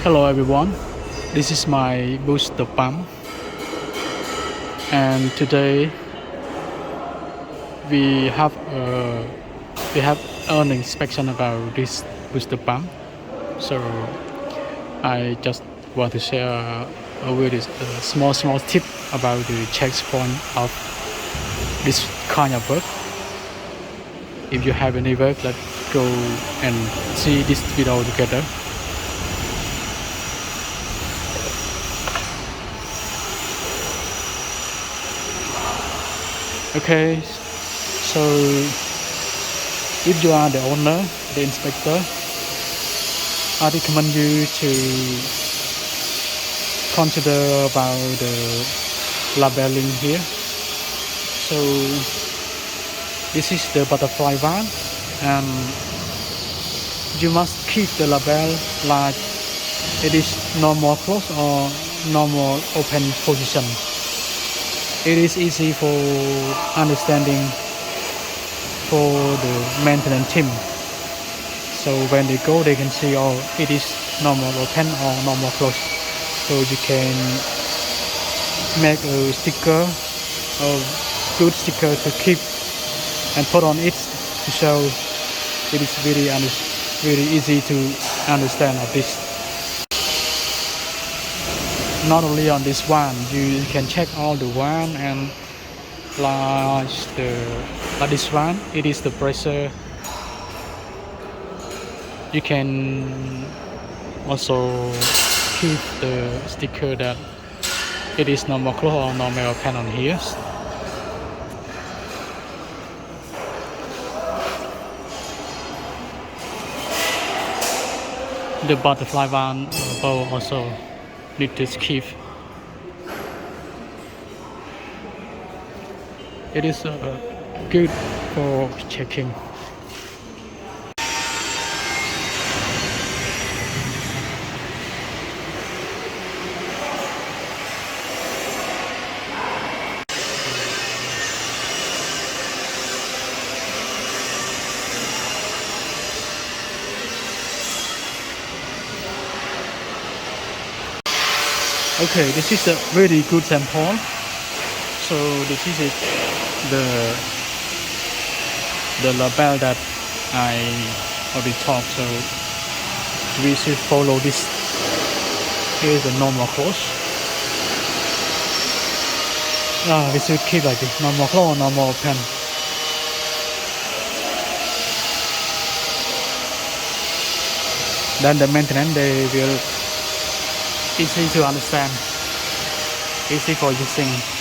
Hello everyone, this is my booster pump, and today we have a we have an inspection about this booster pump. So I just want to share a very small tip about the checkpoint of this kind of work. If you have any work, let's go and see this video together. Okay, so if you are the owner, the inspector, I recommend you to consider about the labeling here. So this is the butterfly valve, and you must keep the label like it is normal close or normal open position. It is easy for understanding for the maintenance team. So when they go, they can see, oh, it is normal open or normal close. So you can make a sticker, a good sticker to keep and put on it to show it is very easy to understand of this. Not only on this one, you can check all the one, and like this one, it is the pressure. You can also keep the sticker that it is normal close or normal open on here. The butterfly valve bowl also need to keep. It is good for checking. Okay, this is a very good sample. So this is the label that I already talked. So we should follow this. Here is the normal close. We should keep like this: normal close, normal open. Then the maintenance, they will easy to understand, easy for using.